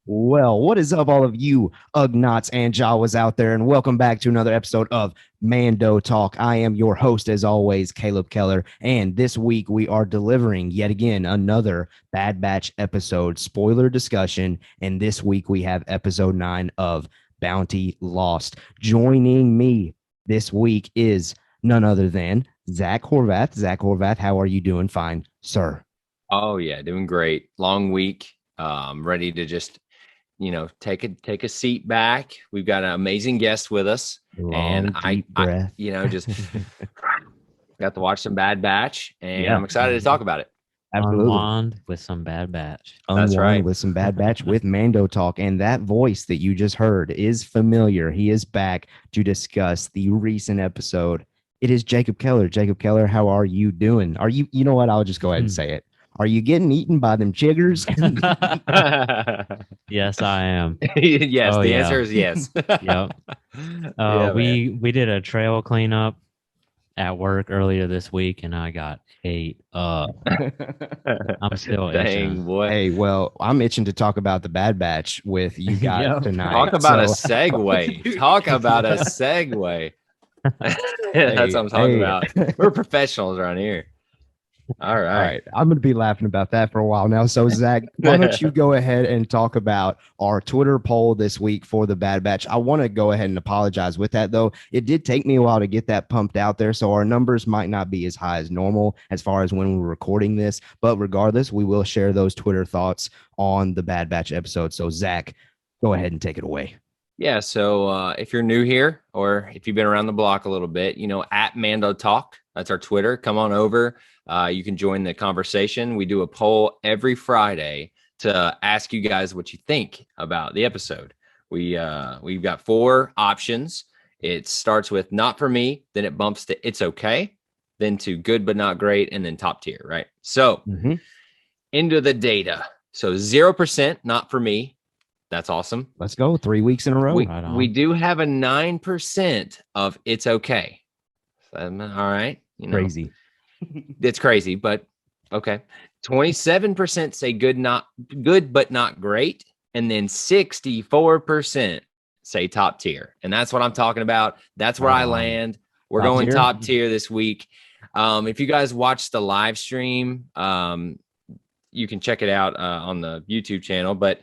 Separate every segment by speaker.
Speaker 1: Well, what is up, all of you Ugnots and Jawas out there, and welcome back to another episode of Mando Talk. I am your host, as always, Caleb Keller, and this week we are delivering yet again another Bad Batch episode spoiler discussion, and this week we have episode 9 of Bounty Lost. Joining me this week is none other than Zach Horvath. Zach Horvath, how are you doing? Fine, sir.
Speaker 2: Oh yeah, doing great. Long week. Ready to just take a seat back. We've got an amazing guest with us, and
Speaker 1: Long,
Speaker 2: I,
Speaker 1: deep
Speaker 2: I
Speaker 1: breath.
Speaker 2: just got to watch some Bad Batch, and
Speaker 1: Yeah.
Speaker 2: I'm excited to talk about it.
Speaker 1: Absolutely.
Speaker 3: Unwind with some Bad Batch.
Speaker 2: That's
Speaker 1: Unwind
Speaker 2: right.
Speaker 1: with some Bad Batch with Mando talk. And that voice that you just heard is familiar. He is back to discuss the recent episode. It is Jacob Keller. Jacob Keller, how are you doing? Are you know what? I'll just go ahead and say it. Are you getting eaten by them chiggers?
Speaker 3: Yes, I am.
Speaker 2: Yes,
Speaker 3: Oh,
Speaker 2: the
Speaker 3: yeah.
Speaker 2: answer is yes.
Speaker 3: Yep.
Speaker 2: Yeah, man.
Speaker 3: We did a trail cleanup at work earlier this week, and I got ate up. I'm still
Speaker 2: Dang
Speaker 3: itching.
Speaker 2: boy.
Speaker 1: Hey, well, I'm itching to talk about the Bad Batch with you guys
Speaker 3: Yep.
Speaker 1: tonight.
Speaker 2: Talk about a
Speaker 1: So-
Speaker 2: segue. Talk about a segue. That's what I'm talking about. We're professionals around here. All
Speaker 1: All
Speaker 2: right.
Speaker 1: right. I'm going to be laughing about that for a while now. So, Zach, why don't you go ahead and talk about our Twitter poll this week for the Bad Batch? I want to go ahead and apologize with that, though. It did take me a while to get that pumped out there. So, our numbers might not be as high as normal as far as when we're recording this. But regardless, we will share those Twitter thoughts on the Bad Batch episode. So, Zach, go ahead and take it away.
Speaker 2: Yeah, so if you're new here or if you've been around the block a little bit, at Mando Talk, that's our Twitter. Come on over. You can join the conversation. We do a poll every Friday to ask you guys what you think about the episode. We've got 4 options. It starts with not for me, then it bumps to it's okay, then to good but not great, and then top tier, right? So into the data. So 0% not for me. That's awesome.
Speaker 1: Let's go. 3 weeks in a row.
Speaker 2: We do have a 9% of it's okay. All right.
Speaker 1: Crazy.
Speaker 2: It's crazy, but okay. 27% say good but not great. And then 64% say top tier. And that's what I'm talking about. That's where I land. We're
Speaker 1: Top
Speaker 2: going
Speaker 1: tier?
Speaker 2: top tier this week. If you guys watch the live stream, you can check it out on the YouTube channel. But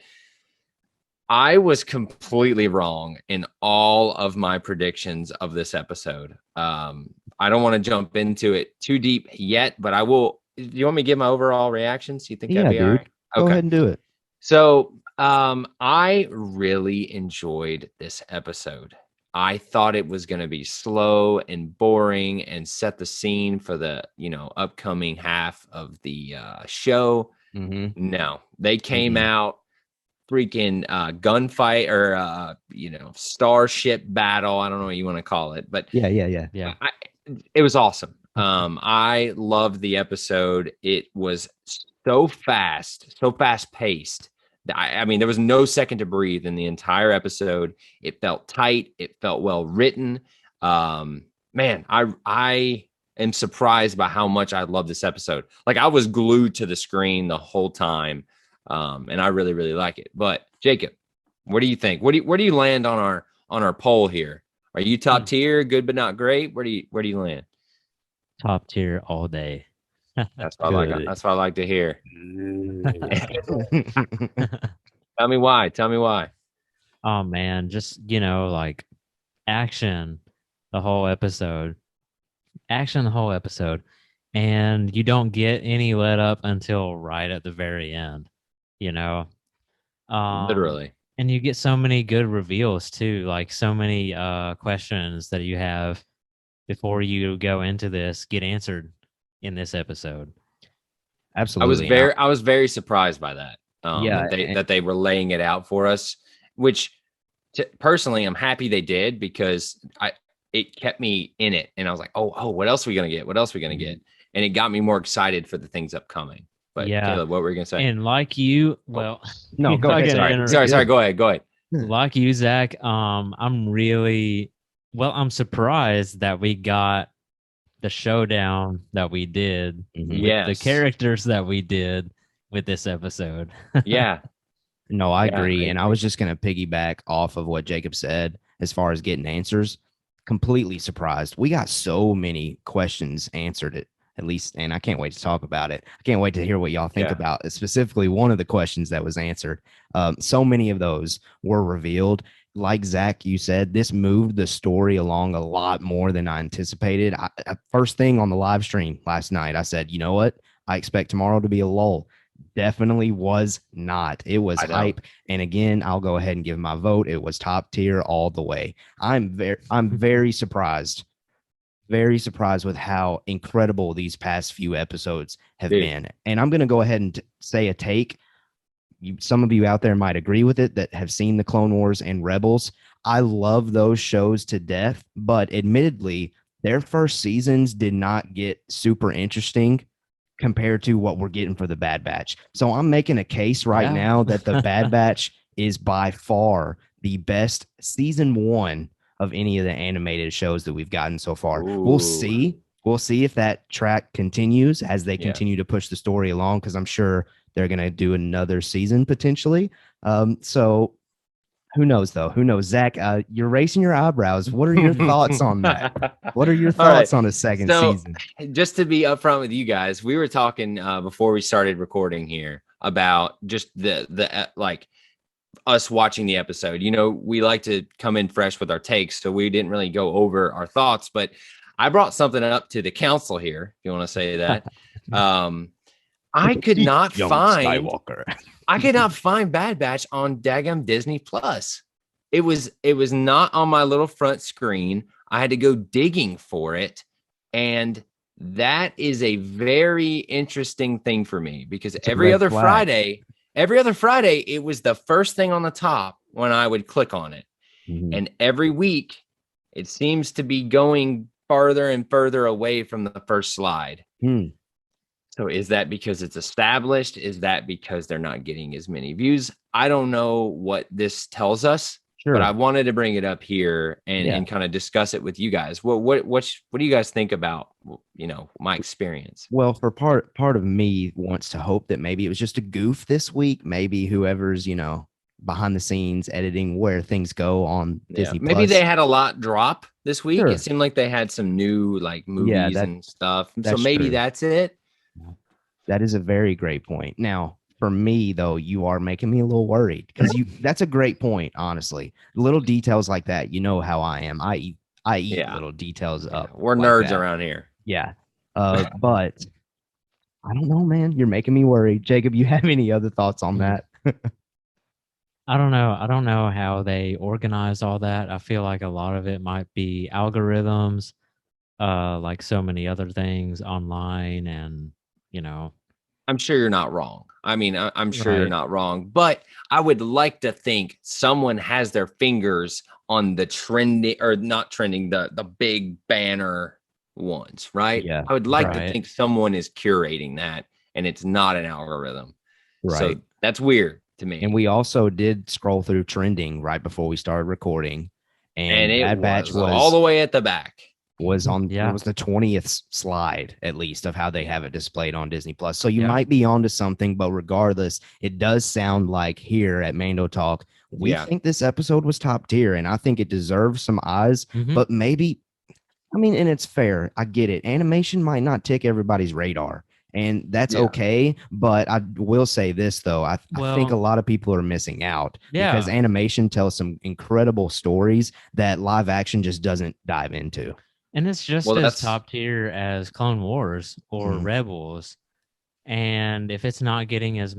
Speaker 2: I was completely wrong in all of my predictions of this episode. I don't want to jump into it too deep yet, but I will. Do you want me to give my overall reactions? Do you think that'd be all right?
Speaker 1: Go ahead and do it.
Speaker 2: So I really enjoyed this episode. I thought it was going to be slow and boring and set the scene for the upcoming half of the show. No, they came out freaking gunfight or starship battle. I don't know what you want to call it, but
Speaker 1: Yeah.
Speaker 2: it was awesome. I loved the episode. It was so fast paced. I mean, there was no second to breathe in the entire episode. It felt tight. It felt well written. Man, I am surprised by how much I love this episode. Like, I was glued to the screen the whole time. And I really, really like it. But Jacob, what do you think? Where do you land on our poll here? Are you top tier, good but not great? Where do you land?
Speaker 3: Top tier all day.
Speaker 2: That's what I like to hear. Tell me why.
Speaker 3: Oh man, just like action the whole episode. And you don't get any let up until right at the very end.
Speaker 2: Literally.
Speaker 3: And you get so many good reveals too, like so many questions that you have before you go into this get answered in this episode.
Speaker 1: Absolutely.
Speaker 2: I was very surprised by that.
Speaker 1: Yeah,
Speaker 2: that they were laying it out for us, which personally I'm happy they did, because it kept me in it, and I was like, oh, what else are we gonna get? And it got me more excited for the things upcoming. But
Speaker 3: Yeah.
Speaker 2: Caleb, what were you gonna say?
Speaker 3: And like you, well,
Speaker 1: No, go ahead.
Speaker 2: Sorry, go ahead.
Speaker 3: Like you, Zach, I'm surprised that we got the showdown that we did with the
Speaker 2: Yes.
Speaker 3: characters that we did with this episode.
Speaker 2: Yeah.
Speaker 1: No, I
Speaker 2: Yeah,
Speaker 1: agree.
Speaker 2: I
Speaker 1: And I
Speaker 2: agree.
Speaker 1: was just going to piggyback off of what Jacob said as far as getting answers. Completely surprised. We got so many questions answered at least, and I can't wait to talk about it. I can't wait to hear what y'all think
Speaker 2: Yeah.
Speaker 1: about it. Specifically one of the questions that was answered. So many of those were revealed. Like Zach, you said, this moved the story along a lot more than I anticipated. First thing on the live stream last night, I said, you know what? I expect tomorrow to be a lull. Definitely was not. It was
Speaker 2: I know.
Speaker 1: hype. And again, I'll go ahead and give my vote. It was top tier all the way. I'm very surprised with how incredible these past few episodes have
Speaker 2: Dude.
Speaker 1: been. And I'm going to go ahead and say a take. Some of you out there might agree with it that have seen the Clone Wars and Rebels. I love those shows to death, but admittedly, their first seasons did not get super interesting compared to what we're getting for the Bad Batch. So I'm making a case right
Speaker 3: Yeah.
Speaker 1: now that the Bad Batch is by far the best season one of any of the animated shows that we've gotten so far. We'll
Speaker 2: Ooh.
Speaker 1: see. We'll see if that track continues as they
Speaker 2: Yeah.
Speaker 1: continue to push the story along, because I'm sure they're going to do another season potentially. So who knows, though? Who knows? Zach, you're raising your eyebrows. What are your thoughts on that? What are your
Speaker 2: All right.
Speaker 1: thoughts on a second
Speaker 2: So,
Speaker 1: season?
Speaker 2: just to be upfront with you guys, we were talking before we started recording here about just the like us watching the episode. You know, we like to come in fresh with our takes, so we didn't really go over our thoughts. But I brought something up to the council here, if you want to say that. I could not
Speaker 1: Young
Speaker 2: find
Speaker 1: Skywalker.
Speaker 2: I could not find Bad Batch on daggum Disney Plus. It was not on my little front screen. I had to go digging for it, and that is a very interesting thing for me because
Speaker 1: It's a red flag.
Speaker 2: every other Friday, it was the first thing on the top when I would click on it.
Speaker 1: Mhm.
Speaker 2: And every week, it seems to be going farther and further away from the first slide.
Speaker 1: Hmm.
Speaker 2: So is that because it's established? Is that because they're not getting as many views? I don't know what this tells us, but I
Speaker 1: Sure.
Speaker 2: wanted to bring it up here and,
Speaker 1: Yeah.
Speaker 2: and kind of discuss it with you guys. What do you guys think about, my experience?
Speaker 1: Well, for part of me wants to hope that maybe it was just a goof this week. Maybe whoever's, behind the scenes editing where things go on
Speaker 2: Yeah,
Speaker 1: Disney
Speaker 2: maybe they
Speaker 1: Plus.
Speaker 2: had a lot drop this week. It
Speaker 1: Sure.
Speaker 2: seemed like they had some new like
Speaker 1: Yeah,
Speaker 2: movies and stuff. So
Speaker 1: that's
Speaker 2: maybe
Speaker 1: true.
Speaker 2: that's it.
Speaker 1: That is a very great point. Now, for me though, you are making me a little worried because that's a great point, honestly. Little details like that, you know how I am. I eat
Speaker 2: Yeah.
Speaker 1: little details
Speaker 2: Yeah,
Speaker 1: up.
Speaker 2: we're
Speaker 1: like
Speaker 2: nerds
Speaker 1: that.
Speaker 2: around here.
Speaker 1: Yeah. But I don't know, man. You're making me worried. Jacob, you have any other thoughts on that?
Speaker 3: I don't know. I don't know how they organize all that. I feel like a lot of it might be algorithms, like so many other things online, and you know,
Speaker 2: I'm sure you're not wrong. I mean, I'm sure you're
Speaker 3: right?
Speaker 2: not wrong, but I would like to think someone has their fingers on the trending or not trending, the big banner ones, right?
Speaker 1: Yeah.
Speaker 2: I would like to
Speaker 3: Right.
Speaker 2: think someone is curating that and it's not an algorithm.
Speaker 1: Right.
Speaker 2: So that's weird to
Speaker 1: And
Speaker 2: me.
Speaker 1: we also did scroll through trending right before we started recording,
Speaker 2: And
Speaker 1: and
Speaker 2: it
Speaker 1: Bad Batch
Speaker 2: was all the way at the back.
Speaker 1: was on it
Speaker 3: Yeah.
Speaker 1: was the 20th slide at least of how they have it displayed on Disney Plus. So you
Speaker 3: Yeah.
Speaker 1: might be onto something, but regardless, it does sound like here at Mando Talk, we
Speaker 2: Yeah.
Speaker 1: think this episode was top tier, and I think it deserves some eyes,
Speaker 3: Mhm.
Speaker 1: but maybe, I mean, and it's fair. I get it. Animation might not tick everybody's radar, and that's
Speaker 2: Yeah.
Speaker 1: okay. But I will say this, though. I think a
Speaker 3: Well,
Speaker 1: lot of people are missing out because
Speaker 3: yeah.
Speaker 1: animation tells some incredible stories that live action just doesn't dive into.
Speaker 3: And it's just
Speaker 2: Well,
Speaker 3: as
Speaker 2: that's
Speaker 3: top tier as Clone Wars or
Speaker 1: Mhm.
Speaker 3: Rebels. And if it's not getting as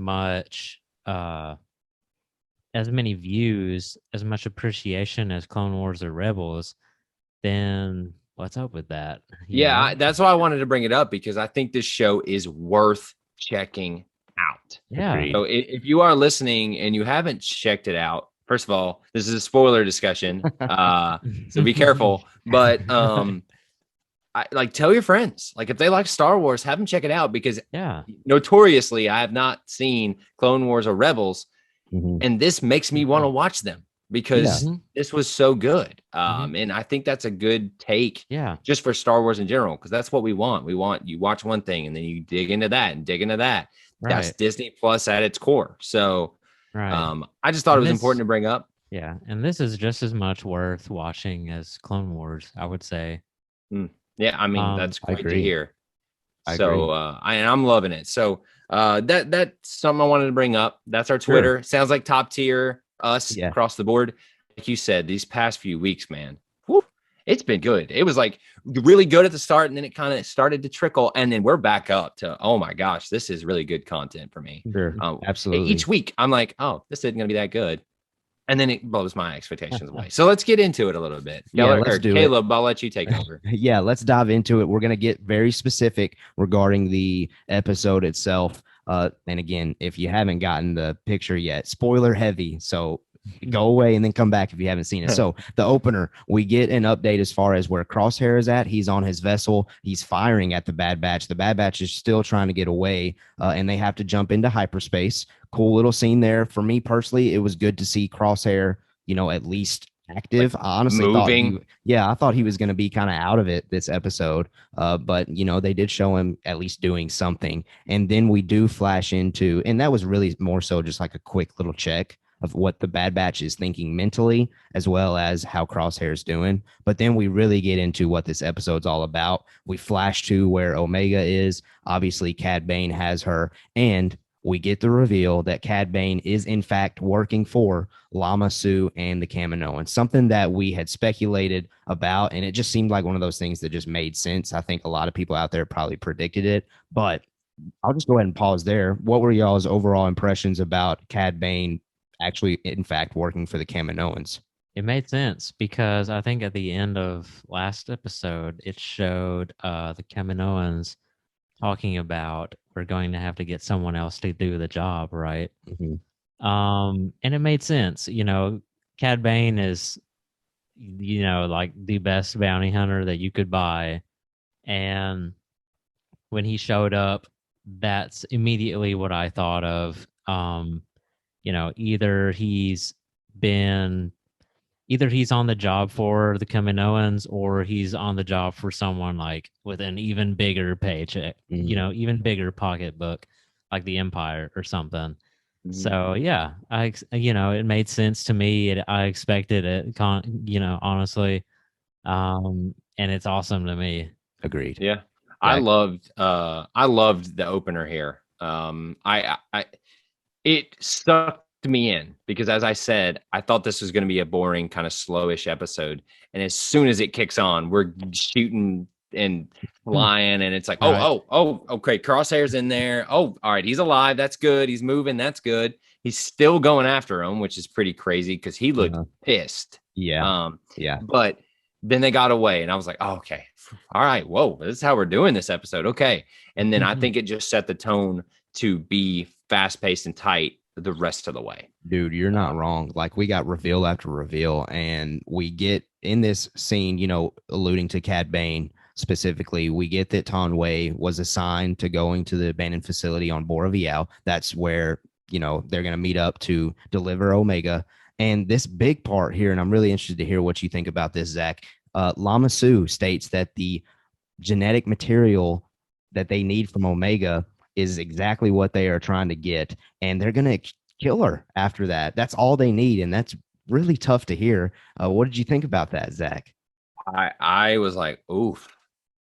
Speaker 3: many views, as much appreciation as Clone Wars or Rebels, then what's up with that? You know?
Speaker 2: that's why I wanted to bring it up because I think this show is worth checking out.
Speaker 3: Yeah.
Speaker 1: Agreed.
Speaker 2: So if you are listening and you haven't checked it out, first of all, this is a spoiler discussion. So be careful. But tell your friends. Like if they like Star Wars, have them check it out because
Speaker 3: Yeah.
Speaker 2: notoriously I have not seen Clone Wars or Rebels,
Speaker 1: Mhm.
Speaker 2: and this makes me want to watch them because
Speaker 3: Mhm.
Speaker 2: this was so good.
Speaker 3: Mhm.
Speaker 2: And I think that's a good take
Speaker 3: Yeah.
Speaker 2: just for Star Wars in general, because that's what we want. We want you watch one thing and then you dig into that and dig into that. That's
Speaker 3: Right.
Speaker 2: Disney Plus at its core. So
Speaker 3: Right.
Speaker 2: I just thought it
Speaker 3: And
Speaker 2: was
Speaker 3: this,
Speaker 2: important to bring up.
Speaker 3: yeah, and this is just as much worth watching as Clone Wars, I would say.
Speaker 2: Yeah, I mean, that's
Speaker 1: I
Speaker 2: great to
Speaker 1: agree.
Speaker 2: hear.
Speaker 1: I
Speaker 2: So
Speaker 1: agree.
Speaker 2: I'm loving it. So that's something I wanted to bring up. That's our
Speaker 1: Sure.
Speaker 2: Twitter. Sounds like top tier us
Speaker 1: Yeah.
Speaker 2: across the board. Like you said, these past few weeks, man, whew, it's been good. It was like really good at the start, and then it kind of started to trickle, and then we're back up to, oh my gosh, this is really good content for me.
Speaker 1: Sure. Absolutely.
Speaker 2: Each week, I'm like, oh, this isn't gonna be that good. And then it blows my expectations away. So let's get into it a little bit.
Speaker 1: Yeah,
Speaker 2: Keller,
Speaker 1: let's
Speaker 2: or
Speaker 1: do it.
Speaker 2: Caleb, I'll let you take over.
Speaker 1: Yeah, let's dive into it. We're going to get very specific regarding the episode itself. And again, if you haven't gotten the picture yet, spoiler heavy. So go away and then come back if you haven't seen it. So the opener, we get an update as far as where Crosshair is at. He's on his vessel. He's firing at the Bad Batch. The Bad Batch is still trying to get away, and they have to jump into hyperspace. Cool little scene there. For me personally, it was good to see Crosshair, at least active.
Speaker 2: Like
Speaker 1: I honestly
Speaker 2: moving.
Speaker 1: I thought he was going to be kind of out of it this episode. But they did show him at least doing something. And then we do flash into, and that was really more so just like a quick little check of what the Bad Batch is thinking mentally, as well as how Crosshair's doing. But then we really get into what this episode's all about. We flash to where Omega is. Obviously, Cad Bane has her, and we get the reveal that Cad Bane is in fact working for Lama Su and the Kaminoans, something that we had speculated about, and it just seemed like one of those things that just made sense. I think a lot of people out there probably predicted it, but I'll just go ahead and pause there. What were y'all's overall impressions about Cad Bane actually, in fact, working for the Kaminoans?
Speaker 3: It made sense because I think at the end of last episode, it showed the Kaminoans talking about we're going to have to get someone else to do the job, right?
Speaker 1: Mm-hmm.
Speaker 3: And it made sense. Cad Bane is, like the best bounty hunter that you could buy. And when he showed up, that's immediately what I thought of. Either he's on the job for the Kaminoans or he's on the job for someone like with an even bigger paycheck, even bigger pocketbook, like the Empire or something. So yeah, it made sense to me. I expected it, honestly, and it's awesome to me.
Speaker 1: Agreed.
Speaker 2: Yeah, I
Speaker 1: Zach?
Speaker 2: loved the opener here. It sucked me in because, as I said, I thought this was going to be a boring, kind of slowish episode. And as soon as it kicks on, we're shooting and flying, and it's like,
Speaker 3: Right.
Speaker 2: okay, Crosshair's in there. Oh, all right, he's alive. That's good. He's moving. That's good. He's still going after him, which is pretty crazy because he looked pissed.
Speaker 1: Yeah. Yeah.
Speaker 2: But then they got away, and I was like, oh, okay, all right, whoa, this is how we're doing this episode. Okay. And then I think it just set the tone to be fast paced and tight the rest of the way.
Speaker 1: Dude, you're not wrong. Like, we got reveal after reveal, and we get in this scene, alluding to Cad Bane specifically, we get that Tonway was assigned to going to the abandoned facility on Bora Vial. That's where, they're going to meet up to deliver Omega. And this big part here, and I'm really interested to hear what you think about this, Zach. Lama Su states that the genetic material that they need from Omega is exactly what they are trying to get, and they're going to kill her after that. That's all they need, and that's really tough to hear. What did you think about that, Zach?
Speaker 2: I was like, oof,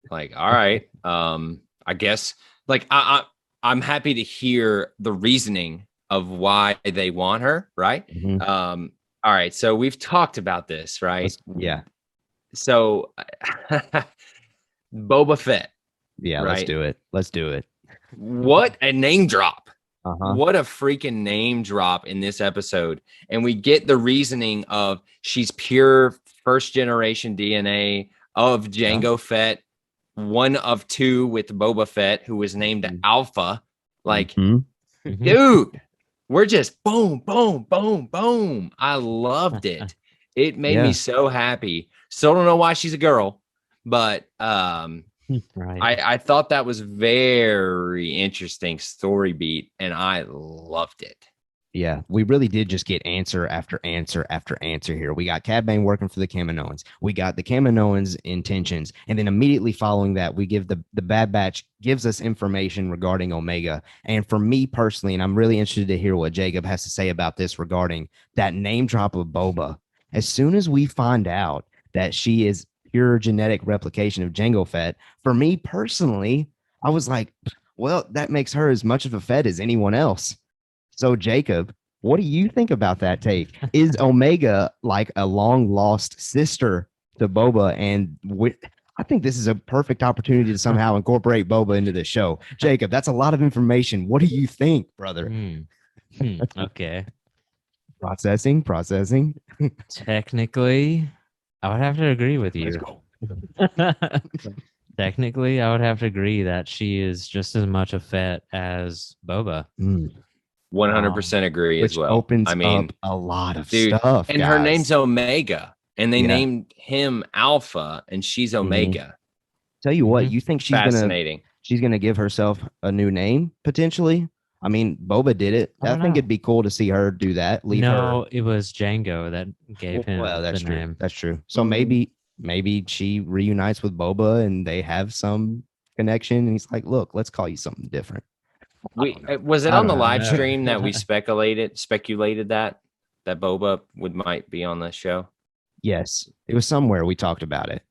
Speaker 2: like, all right. I guess like I'm happy to hear the reasoning of why they want her, right?
Speaker 1: Mm-hmm.
Speaker 2: All right, so we've talked about this, right?
Speaker 1: Yeah.
Speaker 2: So Boba Fett.
Speaker 1: Yeah,
Speaker 2: right?
Speaker 1: Let's do it.
Speaker 2: What a name drop.
Speaker 1: Uh-huh.
Speaker 2: What a freaking name drop in this episode. And we get the reasoning of she's pure first generation DNA of Jango Fett, one of two with Boba Fett, who was named Alpha. Like, dude, we're just boom, boom, boom, boom. I loved it. It made me so happy. Still don't know why she's a girl, but
Speaker 3: right.
Speaker 2: I thought that was very interesting story beat, and I loved it.
Speaker 1: Yeah, we really did just get answer after answer after answer here. We got Cad Bane working for the Kaminoans. We got the Kaminoans' intentions. And then immediately following that, we give the Bad Batch gives us information regarding Omega. And for me personally, and I'm really interested to hear what Jacob has to say about this regarding that name drop of Boba. As soon as we find out that she is pure genetic replication of Jango Fett, for me personally, I was like, well, that makes her as much of a Fett as anyone else. So, Jacob, what do you think about that take? Is Omega like a long lost sister to Boba? And I think this is a perfect opportunity to somehow incorporate Boba into the show. Jacob, that's a lot of information. What do you think, brother?
Speaker 3: Okay.
Speaker 1: Processing.
Speaker 3: Technically, I would have to agree with you. Technically, I would have to agree that she is just as much a Fett as Boba.
Speaker 2: 100% agree
Speaker 1: Which
Speaker 2: as well.
Speaker 1: opens
Speaker 2: I mean,
Speaker 1: up a lot of
Speaker 2: dude,
Speaker 1: stuff.
Speaker 2: and her
Speaker 1: guys.
Speaker 2: name's Omega, and they
Speaker 1: Yeah.
Speaker 2: named him Alpha, and she's Omega.
Speaker 1: Tell you what,
Speaker 3: Mhm.
Speaker 1: you think she's
Speaker 2: Fascinating.
Speaker 1: gonna give herself a new name potentially? I mean, Boba did it.
Speaker 3: I
Speaker 1: I
Speaker 3: don't
Speaker 1: think
Speaker 3: know.
Speaker 1: it'd be cool to see her do that. Leave
Speaker 3: No,
Speaker 1: her.
Speaker 3: it was Django that gave him
Speaker 1: Well, that's
Speaker 3: the
Speaker 1: true.
Speaker 3: name.
Speaker 1: That's true. So
Speaker 2: Mm.
Speaker 1: maybe she reunites with Boba and they have some connection. And he's like, "Look, let's call you something different."
Speaker 2: Was it
Speaker 1: I
Speaker 2: on
Speaker 1: don't
Speaker 2: the
Speaker 1: know.
Speaker 2: live
Speaker 3: No.
Speaker 2: stream that we speculated that Boba might be on the show?
Speaker 1: Yes, it was somewhere we talked about it.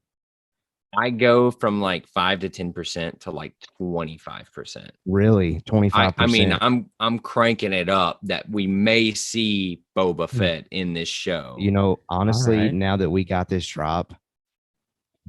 Speaker 2: I go from like 5 to 10% to like 25%.
Speaker 1: Really, 25%.
Speaker 2: I mean, I'm cranking it up that we may see Boba Fett in this show.
Speaker 1: You know, honestly,
Speaker 3: right.
Speaker 1: now that we got this drop,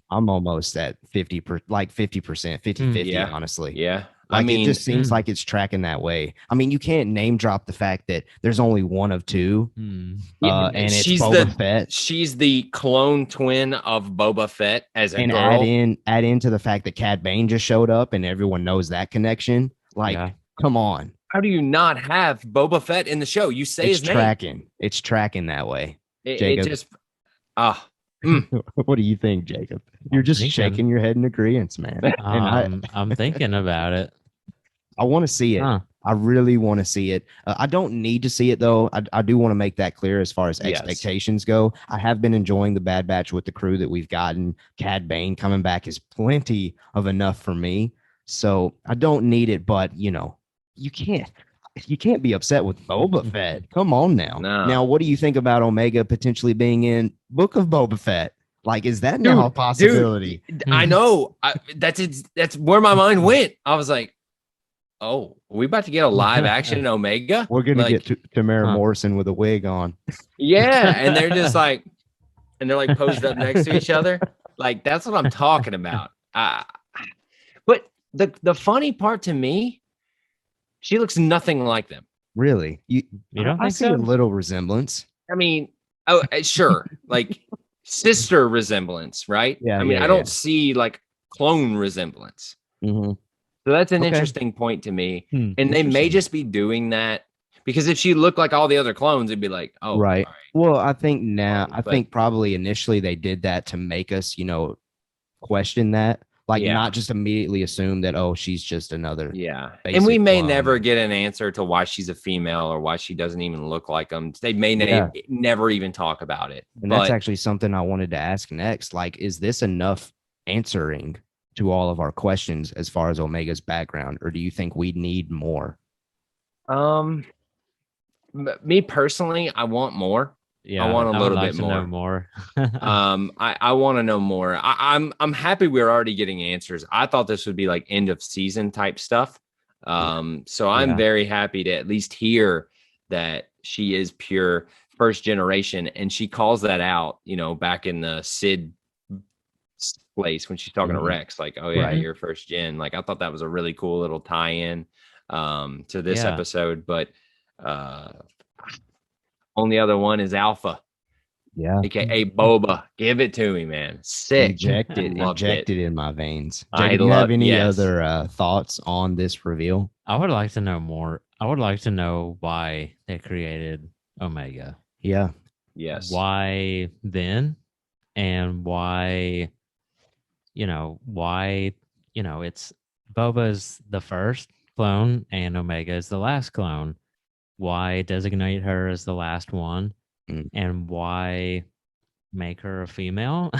Speaker 1: I'm almost at 50%, 50-50,
Speaker 2: Yeah.
Speaker 1: honestly.
Speaker 2: Yeah.
Speaker 1: Like,
Speaker 2: I mean,
Speaker 1: it just seems like it's tracking that way. I mean, you can't name drop the fact that there's only one of two, and it's Boba Fett,
Speaker 2: she's the clone twin of Boba Fett as a
Speaker 1: and
Speaker 2: girl.
Speaker 1: add into the fact that Cad Bane just showed up, and everyone knows that connection. Like,
Speaker 3: Yeah.
Speaker 1: come on,
Speaker 2: How do you not have Boba Fett in the show? You say
Speaker 1: it's
Speaker 2: his name.
Speaker 1: tracking. It's tracking that way.
Speaker 2: It
Speaker 1: Jacob,
Speaker 2: just
Speaker 1: what do you think, Jacob? You're just
Speaker 3: thinking.
Speaker 1: shaking your head in agreement, man. And
Speaker 3: I'm thinking about it.
Speaker 1: I want to see it.
Speaker 3: Huh.
Speaker 1: I really want to see it. I don't need to see it though. I do want to make that clear as far as
Speaker 2: Yes.
Speaker 1: expectations go. I have been enjoying the Bad Batch with the crew that we've gotten. Cad Bane coming back is plenty of enough for me. So I don't need it, but you know, you can't be upset with Boba Fett. Come on now.
Speaker 2: No.
Speaker 1: Now, what do you think about Omega potentially being in Book of Boba Fett? Like, is that now a possibility?
Speaker 2: I know. That's where my mind went. I was like, oh, are we about to get a live action Omega?
Speaker 1: We're gonna
Speaker 2: Like,
Speaker 1: get Tamara Morrison with a wig on.
Speaker 2: yeah, and they're just like, and they're like posed up next to each other. Like, that's what I'm talking about. But the funny part to me, she looks nothing like them.
Speaker 1: Really?
Speaker 3: You don't
Speaker 1: I
Speaker 3: think
Speaker 1: see
Speaker 3: so?
Speaker 1: a little resemblance.
Speaker 2: I mean, oh, sure, like sister resemblance, right?
Speaker 1: Yeah,
Speaker 2: I mean,
Speaker 1: yeah,
Speaker 2: I don't
Speaker 1: yeah.
Speaker 2: see like clone resemblance.
Speaker 1: Mm-hmm.
Speaker 2: So that's an
Speaker 1: Okay.
Speaker 2: interesting point to me. And they may
Speaker 1: Interesting.
Speaker 2: just be doing that because if she looked like all the other clones, it'd be like, oh,
Speaker 1: Right.
Speaker 2: all right.
Speaker 1: Well, I think now,
Speaker 2: Clone,
Speaker 1: I
Speaker 2: but-
Speaker 1: think probably initially they did that to make us, you know, question that, like
Speaker 2: Yeah.
Speaker 1: not just immediately assume that, oh, she's just another.
Speaker 2: Yeah. And
Speaker 1: basic
Speaker 2: we may
Speaker 1: clone.
Speaker 2: never get an answer to why she's a female or why she doesn't even look like them. They may
Speaker 1: Yeah.
Speaker 2: never even talk about it.
Speaker 1: And
Speaker 2: but
Speaker 1: that's actually something I wanted to ask next. Like, is this enough answering to all of our questions as far as Omega's background, or do you think we need more?
Speaker 2: me personally, I want more.
Speaker 3: Yeah,
Speaker 2: I want a
Speaker 3: would
Speaker 2: little
Speaker 3: like
Speaker 2: bit
Speaker 3: to
Speaker 2: more.
Speaker 3: know more.
Speaker 2: I want to know more. I'm happy we're already getting answers. I thought this would be like end of season type stuff. So I'm
Speaker 1: Yeah.
Speaker 2: very happy to at least hear that she is pure first generation, and she calls that out, you know, back in the Sid place when she's talking to
Speaker 1: Mhm.
Speaker 2: Rex, like, oh yeah,
Speaker 1: Right.
Speaker 2: you're first gen. Like, I thought that was a really cool little tie-in to this
Speaker 3: Yeah.
Speaker 2: episode. But only other one is Alpha,
Speaker 1: Yeah.
Speaker 2: aka Boba. Give it to me, man. Sick.
Speaker 1: Injected
Speaker 2: Loved
Speaker 1: it in my veins.
Speaker 2: I
Speaker 1: Jacob, do you have any
Speaker 2: yes.
Speaker 1: other thoughts on this reveal?
Speaker 3: I would like to know more. I would like to know why they created Omega.
Speaker 1: Yeah.
Speaker 2: Yes.
Speaker 3: Why then? And why, it's Boba's the first clone and Omega is the last clone. why designate her as the last one,
Speaker 1: Mm.
Speaker 3: and why make her a female?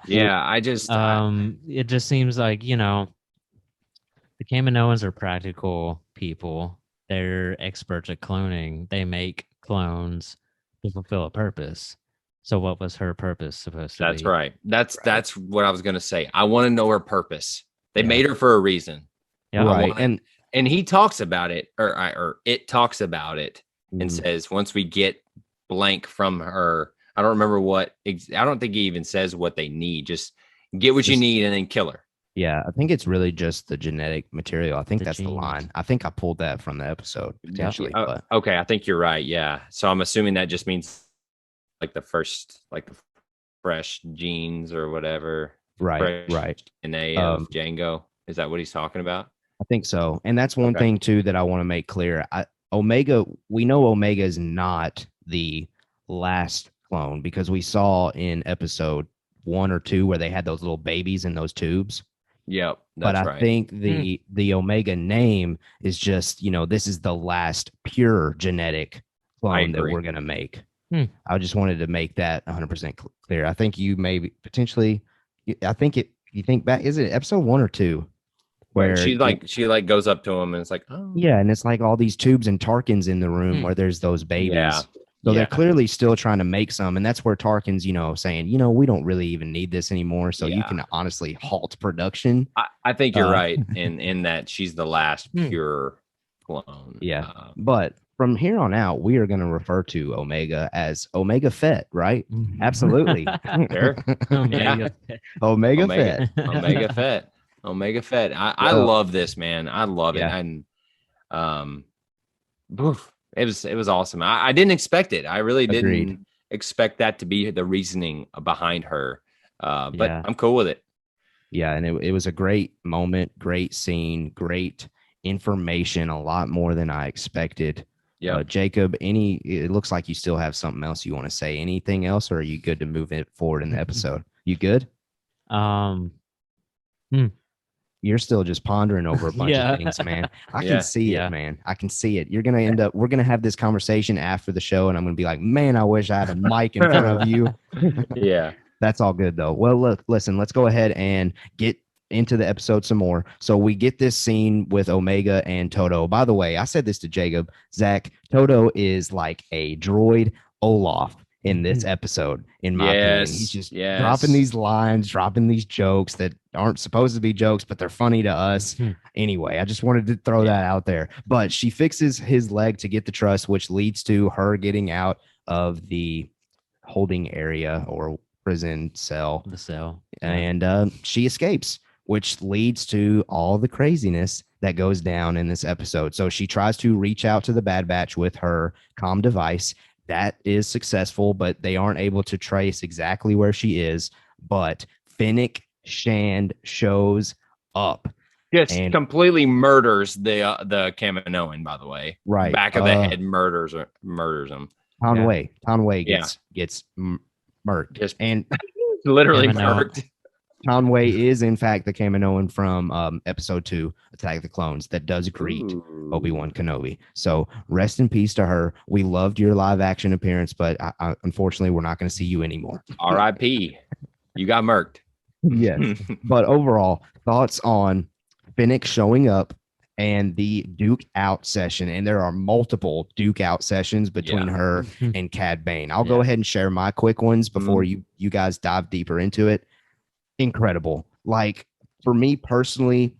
Speaker 2: Yeah, I just
Speaker 3: It just seems like, the Kaminoans are practical people. They're experts at cloning. They make clones to fulfill a purpose. So what was her purpose supposed to
Speaker 2: that's
Speaker 3: be?
Speaker 2: right. That's
Speaker 1: Right.
Speaker 2: what I was gonna say. I want to know her purpose. They
Speaker 3: Yeah.
Speaker 2: made her for a reason.
Speaker 3: Yeah.
Speaker 2: I
Speaker 1: Right.
Speaker 2: want, and he talks about it, or it talks about it, and
Speaker 1: Mm.
Speaker 2: says once we get blank from her, I don't remember what. I don't think he even says what they need. Just get what you
Speaker 1: Just-
Speaker 2: need and then kill her.
Speaker 1: Yeah, I think it's really just the genetic material. I think
Speaker 3: The
Speaker 1: that's the
Speaker 3: genes.
Speaker 1: line. I think I pulled that from the episode potentially, but
Speaker 2: Okay, I think you're right. Yeah. So I'm assuming that just means like the fresh genes or whatever.
Speaker 1: right,
Speaker 2: Fresh
Speaker 1: right.
Speaker 2: DNA of Django. Is that what he's talking about?
Speaker 1: I think so. And that's one
Speaker 2: Okay.
Speaker 1: thing too that I want to make clear. Omega, we know Omega is not the last clone because we saw in episode 1 or 2 where they had those little babies in those tubes.
Speaker 2: Yep,
Speaker 1: But
Speaker 2: that's
Speaker 1: I
Speaker 2: right.
Speaker 1: think the Omega name is just, this is the last pure genetic clone that
Speaker 2: agree.
Speaker 1: we're gonna make.
Speaker 3: Hmm.
Speaker 1: I just wanted to make that 100% clear. I think you maybe potentially, I think you think back, is it episode 1 or 2?
Speaker 2: Where she goes up to him and it's like, oh
Speaker 1: Yeah, and it's like all these tubes and Tarkin's in the room
Speaker 3: Hmm.
Speaker 1: where there's those babies.
Speaker 2: Yeah.
Speaker 1: So
Speaker 2: Yeah.
Speaker 1: they're clearly still trying to make some, and that's where Tarkin's, saying, we don't really even need this anymore. So you
Speaker 2: Yeah.
Speaker 1: can honestly halt production.
Speaker 2: I think you're
Speaker 1: Uh,
Speaker 2: right in that she's the last
Speaker 3: Hmm.
Speaker 2: pure clone.
Speaker 1: Yeah. But from here on out, we are going to refer to Omega as Omega Fett, right? Absolutely.
Speaker 2: Sure.
Speaker 3: Omega.
Speaker 1: Omega Fett.
Speaker 2: Omega Fett. Omega Fett. I
Speaker 1: Well,
Speaker 2: love this, man. I love
Speaker 1: yeah.
Speaker 2: it. And it was awesome. I didn't expect it. I really
Speaker 1: Agreed.
Speaker 2: didn't expect that to be the reasoning behind her. But
Speaker 3: Yeah.
Speaker 2: I'm cool with it.
Speaker 1: Yeah, and it was a great moment, great scene, great information, a lot more than I expected.
Speaker 2: Yeah.
Speaker 1: Jacob, it looks like you still have something else you want to say. Anything else, or are you good to move it forward in the episode? You good? You're still just pondering over a bunch of things, man. I
Speaker 2: Yeah.
Speaker 1: can see
Speaker 3: Yeah.
Speaker 1: it, man. I can see it. You're gonna end up. We're gonna have this conversation after the show, and I'm gonna be like, man, I wish I had a mic in front of you.
Speaker 2: Yeah.
Speaker 1: That's all good though. Well, look, listen, let's go ahead and get into the episode some more. So we get this scene with Omega and Toto. By the way, I said this to Jacob. Zach, Toto is like a droid Olaf in this episode, in my opinion. He's just dropping these lines, dropping these jokes that aren't supposed to be jokes, but they're funny to us. Anyway, I just wanted to throw that out there. But she fixes his leg to get the trust, which leads to her getting out of the holding area or prison cell.
Speaker 3: The cell.
Speaker 1: And she escapes, which leads to all the craziness that goes down in this episode. So she tries to reach out to the Bad Batch with her comm device. That is successful, but they aren't able to trace exactly where she is. But Fennec Shand shows up.
Speaker 2: Just
Speaker 1: And-
Speaker 2: completely murders the Kaminoan, by the way.
Speaker 1: Right.
Speaker 2: Back of the head murders him.
Speaker 1: Conway gets murked.
Speaker 2: Just
Speaker 1: And
Speaker 2: literally
Speaker 3: Kaminoan.
Speaker 2: murked.
Speaker 1: Conway is in fact the Kaminoan from episode 2, Attack of the Clones, that does greet Obi-Wan Kenobi. So rest in peace to her. We loved your live action appearance, but unfortunately, we're not going to see you anymore.
Speaker 2: R.I.P. You got murked.
Speaker 1: Yes. But overall, thoughts on Fennec showing up and the Duke out session. And there are multiple Duke out sessions between her and Cad Bane. I'll go ahead and share my quick ones before you guys dive deeper into it. Incredible. Like, for me personally,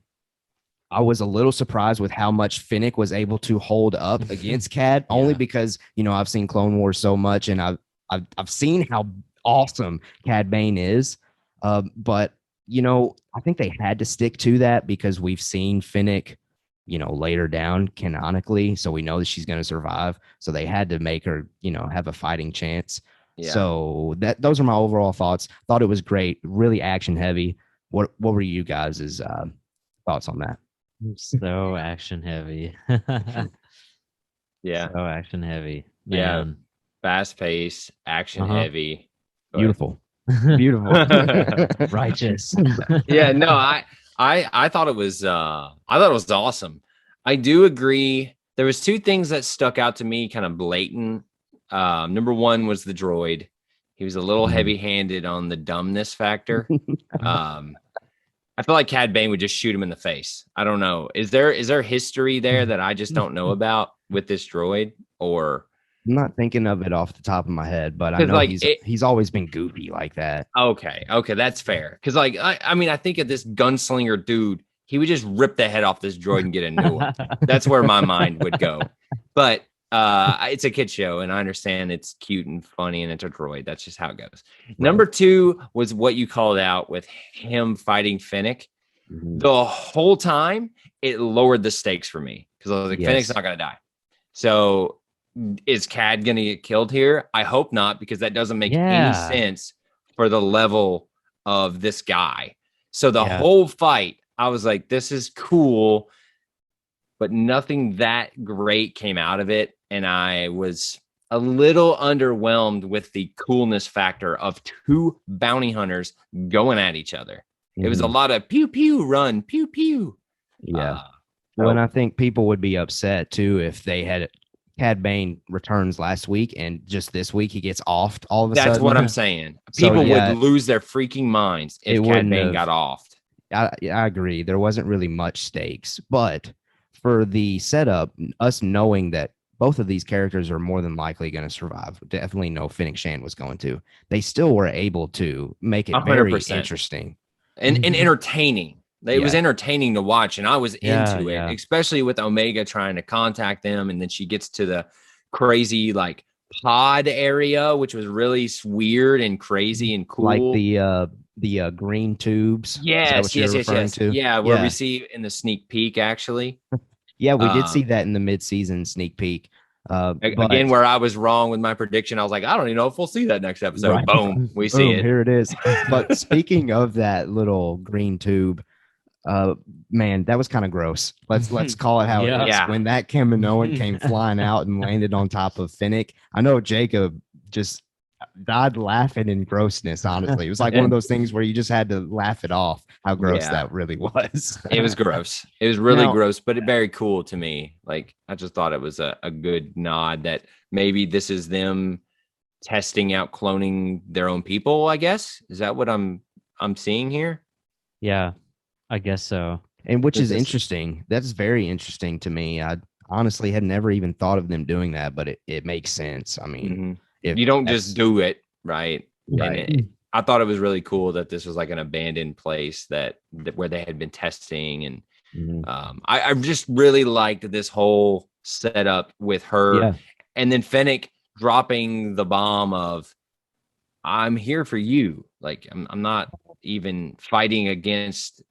Speaker 1: I was a little surprised with how much Fennec was able to hold up against Cad, only because, I've seen Clone Wars so much and I've seen how awesome Cad Bane is. But, I think they had to stick to that because we've seen Fennec, later down canonically. So we know that she's going to survive. So they had to make her, have a fighting chance.
Speaker 2: Yeah.
Speaker 1: So those are my overall thoughts. Thought it was great, really action heavy. What were you guys' thoughts on that?
Speaker 3: So action heavy.
Speaker 2: Yeah.
Speaker 3: So action heavy.
Speaker 2: Yeah.
Speaker 3: Man.
Speaker 2: Fast pace, action heavy.
Speaker 1: Beautiful. Beautiful.
Speaker 3: Righteous.
Speaker 2: Yeah, no, I thought it was awesome. I do agree There was two things that stuck out to me, kind of blatant. Number one was the droid. He was a little heavy-handed on the dumbness factor. I feel like Cad Bane would just shoot him in the face. I don't know. Is there history there that I just don't know about with this droid? Or
Speaker 1: I'm not thinking of it off the top of my head, but I know
Speaker 2: like
Speaker 1: he's always been goofy like that.
Speaker 2: Okay, that's fair. Because like I mean, I think of this gunslinger dude, he would just rip the head off this droid and get a new one. That's where my mind would go. But it's a kid show, and I understand it's cute and funny, and it's a droid. That's just how it goes. Right. Number two was what you called out with him fighting Fennec. The whole time, it lowered the stakes for me because I was like, Fennec's not going to die. So is Cad going to get killed here? I hope not, because that doesn't make any sense for the level of this guy. So the whole fight, I was like, this is cool, but nothing that great came out of it. And I was a little underwhelmed with the coolness factor of two bounty hunters going at each other. It was a lot of pew, pew, run, pew, pew.
Speaker 1: Yeah. And I think people would be upset too if they had Cad Bane returns last week and just this week he gets offed all of a sudden.
Speaker 2: That's what I'm saying. People would lose their freaking minds if Cad Bane got offed.
Speaker 1: I agree. There wasn't really much stakes, but for the setup, us knowing that both of these characters are more than likely going to survive. Definitely no Fennec Shand was going to. They still were able to make it 100%. Very interesting.
Speaker 2: And entertaining. It was entertaining to watch, and I was into it, especially with Omega trying to contact them, and then she gets to the crazy like pod area, which was really weird and crazy and cool.
Speaker 1: Like the green tubes.
Speaker 2: Yes. Yeah, where we see in the sneak peek, actually.
Speaker 1: Yeah, we did see that in the mid-season sneak peek.
Speaker 2: Again, where I was wrong with my prediction, I was like, I don't even know if we'll see that next episode. Right. Boom, we see it.
Speaker 1: Here it is. But speaking of that little green tube, man, that was kind of gross. Let's call it how it is. Yeah. When that Kaminoan came flying out and landed on top of Fennec, I know Jacob just died laughing in grossness. Honestly, it was like one of those things where you just had to laugh it off. How gross that really was.
Speaker 2: It was gross. It was really gross, but very cool to me. Like I just thought it was a good nod that maybe this is them testing out cloning their own people. I guess is that what I'm seeing here?
Speaker 3: Yeah, I guess so.
Speaker 1: And which is interesting. That's very interesting to me. I honestly had never even thought of them doing that, but it makes sense. I mean.
Speaker 2: If you don't just do it, right? And I thought it was really cool that this was like an abandoned place that where they had been testing. And I just really liked this whole setup with her. Yeah. And then Fennec dropping the bomb of, I'm here for you. Like, I'm not even fighting against,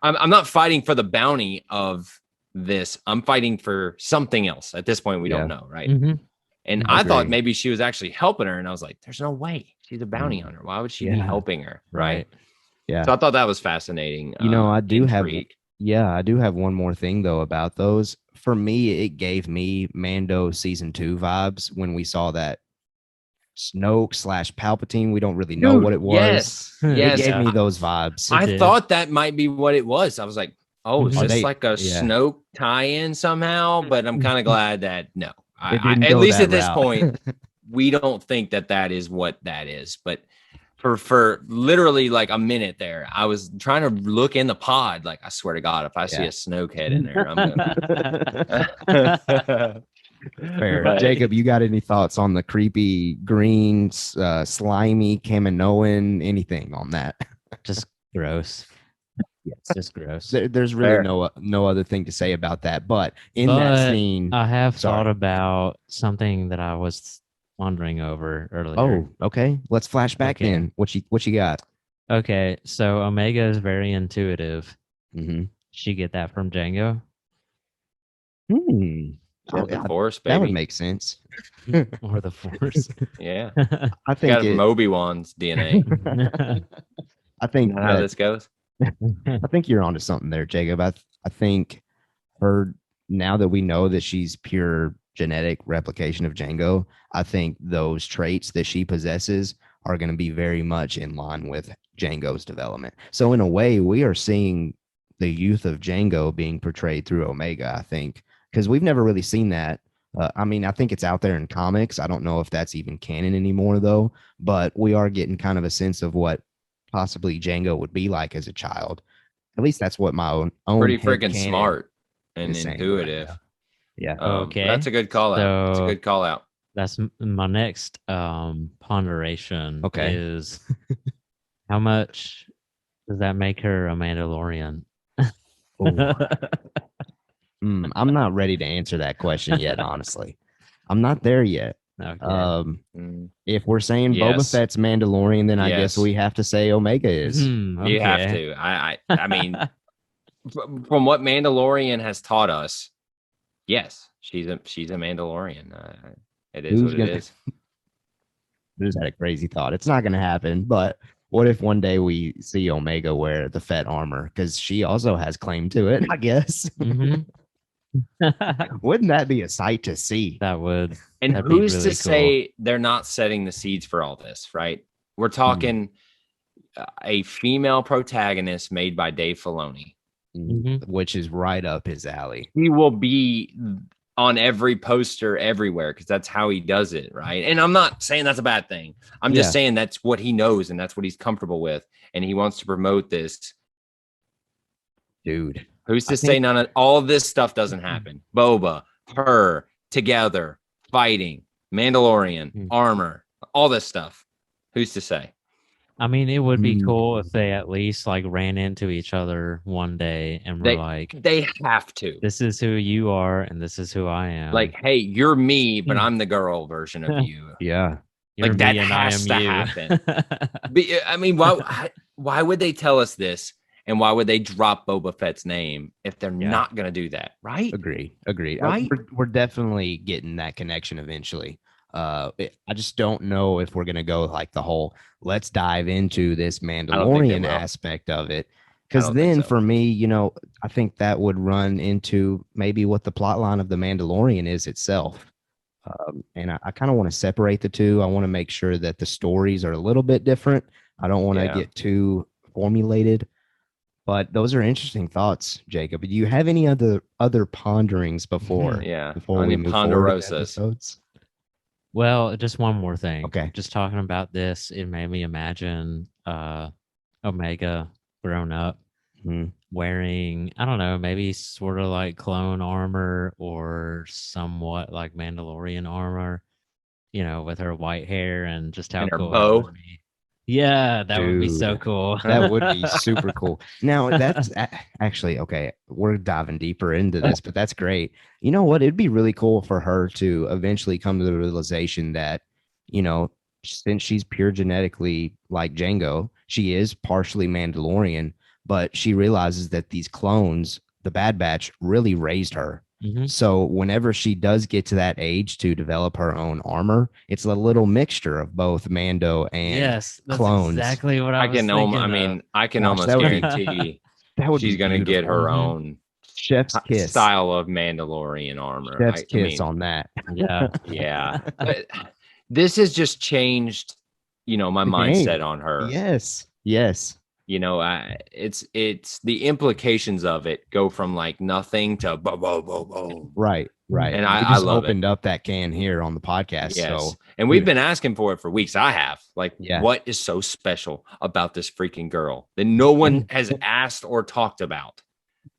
Speaker 2: I'm not fighting for the bounty of this. I'm fighting for something else. At this point, we don't know, right? And I thought maybe she was actually helping her. And I was like, there's no way. She's a bounty hunter. Why would she be helping her? Right.
Speaker 1: Yeah.
Speaker 2: So I thought that was fascinating.
Speaker 1: I do have one more thing, though, about those. For me, it gave me Mando season 2 vibes when we saw that Snoke / Palpatine. We don't really know what it was. Yes. It gave me those vibes.
Speaker 2: I thought that might be what it was. I was like, oh, is this like a Snoke tie-in somehow? But I'm kind of glad that no. At least at this point, we don't think that is what that is. But for literally like a minute there, I was trying to look in the pod. Like, I swear to God, if I see a Snoke head in there, I'm gonna.
Speaker 1: Fair. Right. Jacob, you got any thoughts on the creepy green, slimy Kaminoan? Anything on that?
Speaker 3: Just gross. It's just gross.
Speaker 1: There's really no other thing to say about that. But that scene,
Speaker 3: I have thought about something that I was wondering over earlier.
Speaker 1: Oh, okay. Let's flash back then. What you got?
Speaker 3: Okay, so Omega is very intuitive. She get that from Django.
Speaker 2: The Force, baby.
Speaker 1: That would make sense.
Speaker 3: Or the Force.
Speaker 2: Yeah.
Speaker 1: I think
Speaker 2: Obi-Wan's DNA.
Speaker 1: I think
Speaker 2: how this goes.
Speaker 1: I think you're onto something there, Jacob. I think now that we know that she's pure genetic replication of Django, I think those traits that she possesses are going to be very much in line with Django's development. So in a way, we are seeing the youth of Django being portrayed through Omega, I think, because we've never really seen that. I mean, I think it's out there in comics. I don't know if that's even canon anymore, though. But we are getting kind of a sense of what possibly Django would be like as a child. At least that's what my own
Speaker 2: Pretty
Speaker 1: head
Speaker 2: freaking
Speaker 1: canon
Speaker 2: smart and
Speaker 1: is saying right
Speaker 2: intuitive.
Speaker 1: now. Yeah.
Speaker 3: Okay.
Speaker 2: That's a good call out. That's a
Speaker 3: So-
Speaker 2: good call out.
Speaker 3: That's my next ponderation.
Speaker 1: Okay.
Speaker 3: Is how much does that make her a Mandalorian?
Speaker 1: Ooh. I'm not ready to answer that question yet, honestly. I'm not there yet.
Speaker 3: Okay.
Speaker 2: Mm.
Speaker 1: If we're saying Boba
Speaker 2: Yes.
Speaker 1: Fett's Mandalorian, then I guess
Speaker 2: Yes.
Speaker 1: we have to say Omega is.
Speaker 2: You have to. I mean, from what Mandalorian has taught us, yes, she's a Mandalorian. It is
Speaker 1: Who's
Speaker 2: what
Speaker 1: gonna-
Speaker 2: it is.
Speaker 1: I just had a crazy thought. It's not going to happen, but what if one day we see Omega wear the Fett armor? Because she also has claim to it, I guess.
Speaker 3: Mhm.
Speaker 1: Wouldn't that be a sight to see?
Speaker 3: That would.
Speaker 2: And
Speaker 3: That'd be
Speaker 2: who's
Speaker 3: really
Speaker 2: to
Speaker 3: cool.
Speaker 2: say they're not setting the seeds for all this, right? We're talking a female protagonist made by Dave Filoni.
Speaker 3: Mhm.
Speaker 1: Which is right up his alley.
Speaker 2: He will be on every poster everywhere because that's how he does it, right? And I'm not saying that's a bad thing. I'm just saying that's what he knows and that's what he's comfortable with, and he wants to promote this.
Speaker 1: Dude.
Speaker 2: Who's to
Speaker 1: I
Speaker 2: say
Speaker 1: think-
Speaker 2: none of all of this stuff doesn't happen? Boba, her, together, fighting, Mandalorian,
Speaker 3: Hmm.
Speaker 2: armor, all this stuff. Who's to say?
Speaker 3: I mean, it would be
Speaker 1: Hmm.
Speaker 3: cool if they at least like ran into each other one day and were like,
Speaker 2: They have to.
Speaker 3: "This is who you are, and this is who I am."
Speaker 2: Like, hey, you're me, but
Speaker 3: Hmm.
Speaker 2: I'm the girl version of you.
Speaker 1: Yeah.
Speaker 3: You're
Speaker 2: like, that
Speaker 3: me and I
Speaker 2: has
Speaker 3: am
Speaker 2: to
Speaker 3: you.
Speaker 2: happen. But, I mean, why would they tell us this? And why would they drop Boba Fett's name if they're
Speaker 1: Yeah.
Speaker 2: not going to do that? Right?
Speaker 1: Agreed.
Speaker 2: Right?
Speaker 1: We're definitely getting that connection eventually. I just don't know if we're gonna go like the whole let's dive into this
Speaker 2: think they
Speaker 1: Mandalorian
Speaker 2: will.
Speaker 1: aspect of it.
Speaker 2: I
Speaker 1: Because
Speaker 2: don't think
Speaker 1: then
Speaker 2: so.
Speaker 1: for me, I think that would run into maybe what the plot line of the Mandalorian is itself. And I kind of want to separate the two. I want to make sure that the stories are a little bit different. I don't want to
Speaker 2: Yeah.
Speaker 1: get too formulated. But those are interesting thoughts, Jacob. Do you have any other ponderings before
Speaker 2: Yeah.
Speaker 1: before we
Speaker 2: Any
Speaker 1: move forward with
Speaker 2: ponderosas?
Speaker 1: episodes?
Speaker 3: Well, just one more thing.
Speaker 1: Okay.
Speaker 3: Just talking about this, it made me imagine Omega grown up
Speaker 1: Mhm.
Speaker 3: wearing, I don't know, maybe sort of like clone armor or somewhat like Mandalorian armor, with her white hair and just how
Speaker 2: And her
Speaker 3: cool
Speaker 2: bow.
Speaker 3: that would be. Yeah, that would be so
Speaker 1: Dude,
Speaker 3: cool.
Speaker 1: That would be super cool. Now, that's actually okay. We're diving deeper into this, but that's great. You know what? It'd be really cool for her to eventually come to the realization that, since she's pure genetically like Django, she is partially Mandalorian, but she realizes that these clones, the Bad Batch, really raised her.
Speaker 3: Mhm.
Speaker 1: So whenever she does get to that age to develop her own armor, it's a little mixture of both Mando and
Speaker 3: Yes, that's
Speaker 1: clones.
Speaker 3: exactly what I was thinking.
Speaker 2: I can
Speaker 1: Gosh,
Speaker 2: almost
Speaker 1: that would be-
Speaker 2: guarantee
Speaker 1: that would
Speaker 2: she's
Speaker 1: be
Speaker 2: going to get
Speaker 1: beautiful.
Speaker 2: her
Speaker 3: Mhm.
Speaker 2: own
Speaker 1: Chef's kiss.
Speaker 2: style of Mandalorian armor.
Speaker 1: Chef's
Speaker 2: I
Speaker 1: kiss
Speaker 2: mean,
Speaker 1: on that.
Speaker 3: Yeah.
Speaker 2: yeah. But this has just changed, my
Speaker 1: The
Speaker 2: mindset
Speaker 1: game.
Speaker 2: on her.
Speaker 1: Yes.
Speaker 2: It's the implications of it go from like nothing to boom, boom, boom, boom.
Speaker 1: Right.
Speaker 2: And
Speaker 1: We
Speaker 2: I
Speaker 1: just
Speaker 2: love it.
Speaker 1: opened up that can here on the podcast.
Speaker 2: Yes.
Speaker 1: So
Speaker 2: And we've been asking for it for weeks. I have. Like,
Speaker 1: Yeah.
Speaker 2: what is so special about this freaking girl that no one has asked or talked about?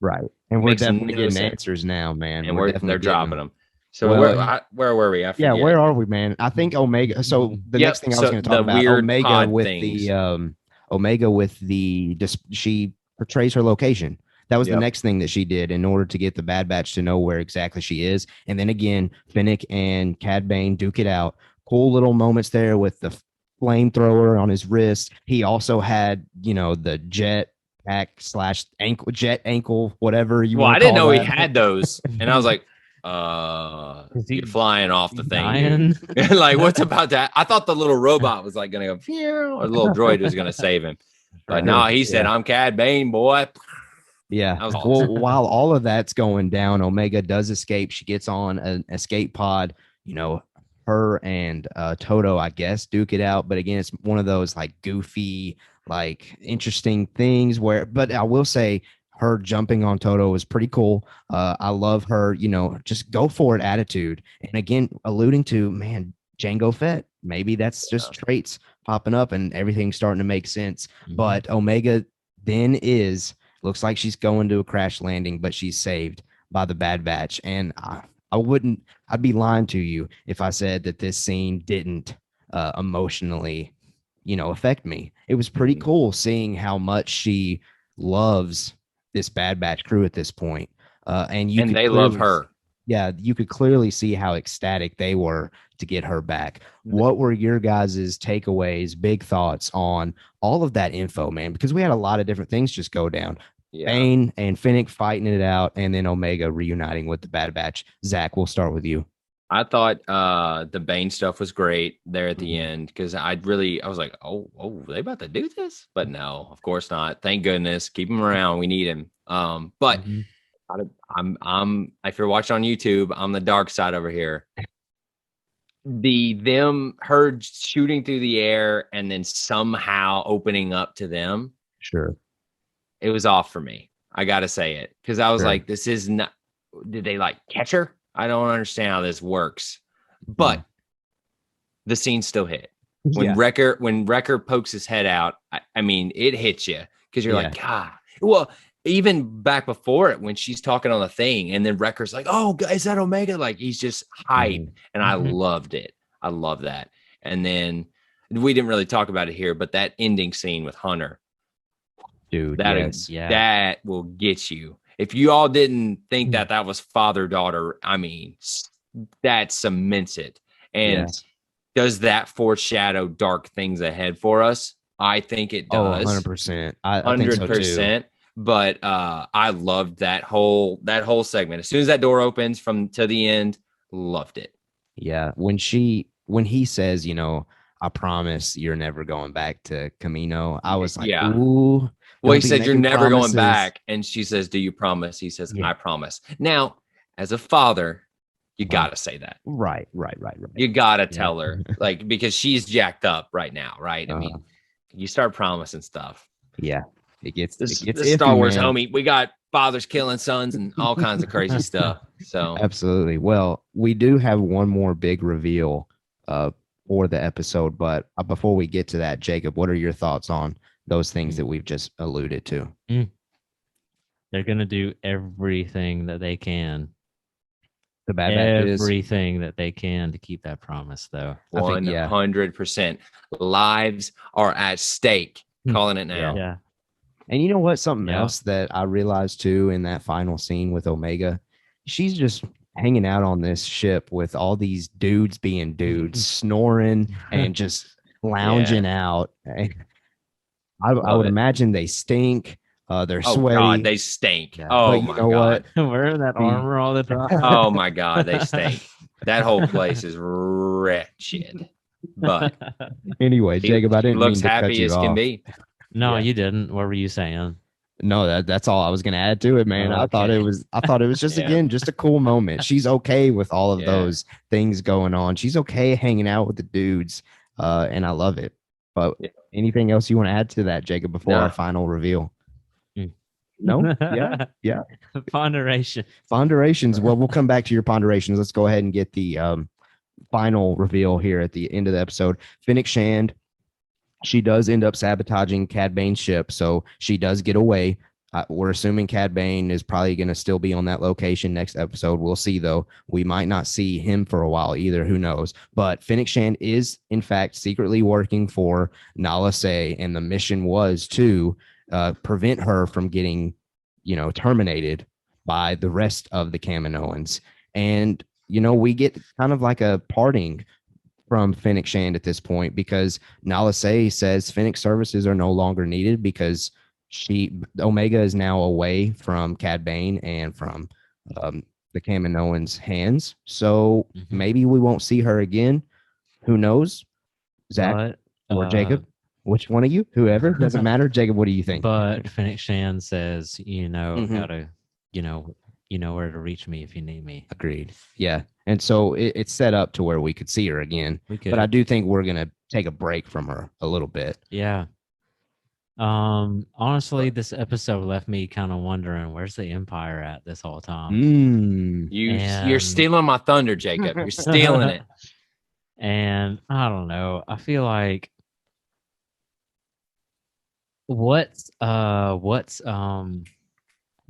Speaker 1: right. And we're
Speaker 2: Makes
Speaker 1: definitely
Speaker 2: no
Speaker 1: getting
Speaker 2: sense.
Speaker 1: answers now, man.
Speaker 2: And
Speaker 1: definitely
Speaker 2: they're
Speaker 1: getting
Speaker 2: dropping them. So
Speaker 1: Well,
Speaker 2: where were we? I
Speaker 1: Yeah,
Speaker 2: forget.
Speaker 1: where are we, man? I think Omega. So the
Speaker 2: Yep,
Speaker 1: next thing I was
Speaker 2: so
Speaker 1: going to talk
Speaker 2: the
Speaker 1: about
Speaker 2: weird
Speaker 1: Omega
Speaker 2: pod
Speaker 1: with
Speaker 2: things.
Speaker 1: the Omega with the she portrays her location. That was the
Speaker 2: Yep.
Speaker 1: next thing that she did in order to get the Bad Batch to know where exactly she is. And then again, Finnick and Cad Bane duke it out. Cool little moments there with the flamethrower on his wrist. He also had, the jet pack / ankle jet ankle, whatever you
Speaker 2: Well,
Speaker 1: want
Speaker 2: I
Speaker 1: to
Speaker 2: didn't
Speaker 1: call
Speaker 2: know he
Speaker 1: that.
Speaker 2: had those. And I was like,
Speaker 3: Is he
Speaker 2: you're flying off the thing.
Speaker 3: dying?
Speaker 2: Dude. Like, what's about that? I thought the little robot was like going to go, phew, or the little droid was going to save him. But
Speaker 3: Right.
Speaker 2: no, he said,
Speaker 1: Yeah.
Speaker 2: I'm Cad Bane, boy.
Speaker 1: Yeah.
Speaker 2: That was
Speaker 1: Well,
Speaker 2: awesome.
Speaker 1: while all of that's going down, Omega does escape. She gets on an escape pod. Her and Toto, I guess, duke it out. But again, it's one of those like goofy, like interesting things but I will say her jumping on Toto was pretty cool. I love her, just go for it attitude. And again, alluding to, man, Django Fett, maybe that's just traits popping up and everything's starting to make sense. But Omega then looks like she's going to a crash landing, but she's saved by the Bad Batch. And I'd be lying to you if I said that this scene didn't emotionally, affect me. It was pretty cool seeing how much she loves this Bad Batch crew at this point. And
Speaker 2: they love her.
Speaker 1: Yeah, you could clearly see how ecstatic they were to get her back. What were your guys' takeaways, big thoughts on all of that info, man? Because we had a lot of different things just go down. Yeah. Bane and Fennec fighting it out, and then Omega reuniting with the Bad Batch. Zach, we'll start with you.
Speaker 2: I thought the Bane stuff was great there at the end because I was like, oh, they about to do this? But no, of course not. Thank goodness. Keep him around. We need him. But I'm if you're watching on YouTube, I'm the dark side over here. Her shooting through the air and then somehow opening up to them.
Speaker 1: Sure.
Speaker 2: It was off for me. I got to say it because I was like, this is not, did they like catch her? I don't understand how this works, but the scene still hit. When Wrecker pokes his head out, I mean, it hits you because you're like, God. Well, even back before it, when she's talking on the thing, and then Wrecker's like, "Oh, is that Omega?" Like he's just hype, and I loved it. I love that. And then we didn't really talk about it here, but that ending scene with Hunter,
Speaker 1: dude,
Speaker 2: that will get you. If you all didn't think that was father-daughter, I mean, that cements it. And does that foreshadow dark things ahead for us? I think it does.
Speaker 1: 100%.
Speaker 2: 100%. But I loved that whole segment. As soon as that door opens to the end, loved it.
Speaker 1: Yeah. When he says, I promise you're never going back to Camino, I was like, ooh.
Speaker 2: Well, he said, you're never going back. And she says, do you promise? He says, I promise. Now, as a father, you got to say that.
Speaker 1: Right.
Speaker 2: You got to tell her, like, because she's jacked up right now, right? I mean, you start promising stuff.
Speaker 1: Yeah. It gets
Speaker 2: Star Wars, man. Homie. We got fathers killing sons and all kinds of crazy stuff. So
Speaker 1: absolutely. Well, we do have one more big reveal for the episode, but before we get to that, Jacob, what are your thoughts on those things that we've just alluded to?
Speaker 3: They're gonna do everything that they can.
Speaker 1: The Bad Batch
Speaker 3: everything that they can to keep that promise, though.
Speaker 2: 100%. Lives are at stake. Calling it now.
Speaker 3: Yeah.
Speaker 1: And you know what? Something else that I realized too in that final scene with Omega, she's just hanging out on this ship with all these dudes being dudes, snoring and just lounging out. I would imagine they stink. They're sweaty.
Speaker 2: God, they stink. Yeah. Oh my God.
Speaker 3: Wearing that armor all the time.
Speaker 2: Oh my God, they stink. That whole place is wretched. But
Speaker 1: anyway, Jacob, I didn't mean to cut you off. Looks happy as can be.
Speaker 3: No, you didn't. What were you saying?
Speaker 1: No, that's all I was going to add to it, man. I thought it was just again, just a cool moment. She's okay with all of those things going on. She's okay hanging out with the dudes. And I love it. But anything else you want to add to that, Jacob, before our final reveal? No? Yeah. Ponderations. Well, we'll come back to your ponderations. Let's go ahead and get the final reveal here at the end of the episode. Fennec Shand, she does end up sabotaging Cad Bane's ship, so she does get away. We're assuming Cad Bane is probably going to still be on that location next episode. We'll see, though. We might not see him for a while either. Who knows? But Fennec Shand is, in fact, secretly working for Nala Se, and the mission was to prevent her from getting, terminated by the rest of the Kaminoans. And, we get kind of like a parting from Fennec Shand at this point, because Nala Se says Fennec services are no longer needed because Omega is now away from Cad Bane and from the Kaminoans' hands. So maybe we won't see her again. Who knows? Zach or Jacob? Which one of you? Whoever. Doesn't matter. Jacob, what do you think?
Speaker 3: But Fennec Shand says, gotta, you know where to reach me if you need me.
Speaker 1: Agreed. Yeah. And so it's set up to where we could see her again. But I do think we're going to take a break from her a little bit.
Speaker 3: Yeah. Honestly, this episode left me kind of wondering where's the Empire at this whole time.
Speaker 2: You're
Speaker 3: And
Speaker 2: stealing my thunder, Jacob. You're stealing it.
Speaker 3: And I don't know. I feel like what's how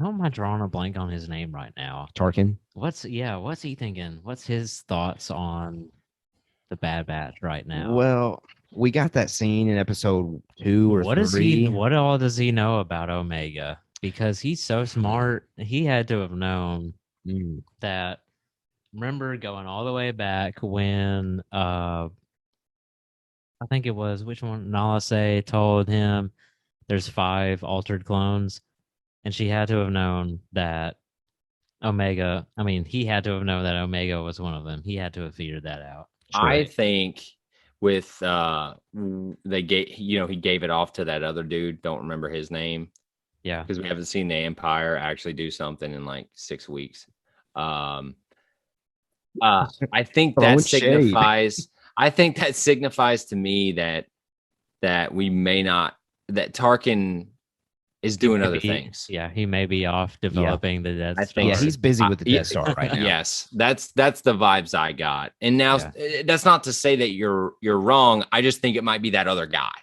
Speaker 3: am I drawing a blank on his name right now?
Speaker 1: Tarkin.
Speaker 3: What's he thinking? What's his thoughts on the Bad Batch right now?
Speaker 1: Well, we got that scene in episode 2 or 3.
Speaker 3: What all does he know about Omega? Because he's so smart. He had to have known that. Remember going all the way back when I think it was which one Nalase told him there's 5 altered clones, and she had to have known that Omega. I mean, he had to have known that Omega was one of them. He had to have figured that out.
Speaker 2: I think with they gave he gave it off to that other dude. Don't remember his name.
Speaker 3: Yeah,
Speaker 2: because we haven't seen the Empire actually do something in like 6 weeks. I think that signifies. I think that signifies to me that we may not that Tarkin is doing other things.
Speaker 3: Yeah, he may be off developing the Death Star.
Speaker 1: Yeah, he's busy with the Death Star right now.
Speaker 2: Yes, that's the vibes I got. And now that's not to say that you're wrong. I just think it might be that other guy.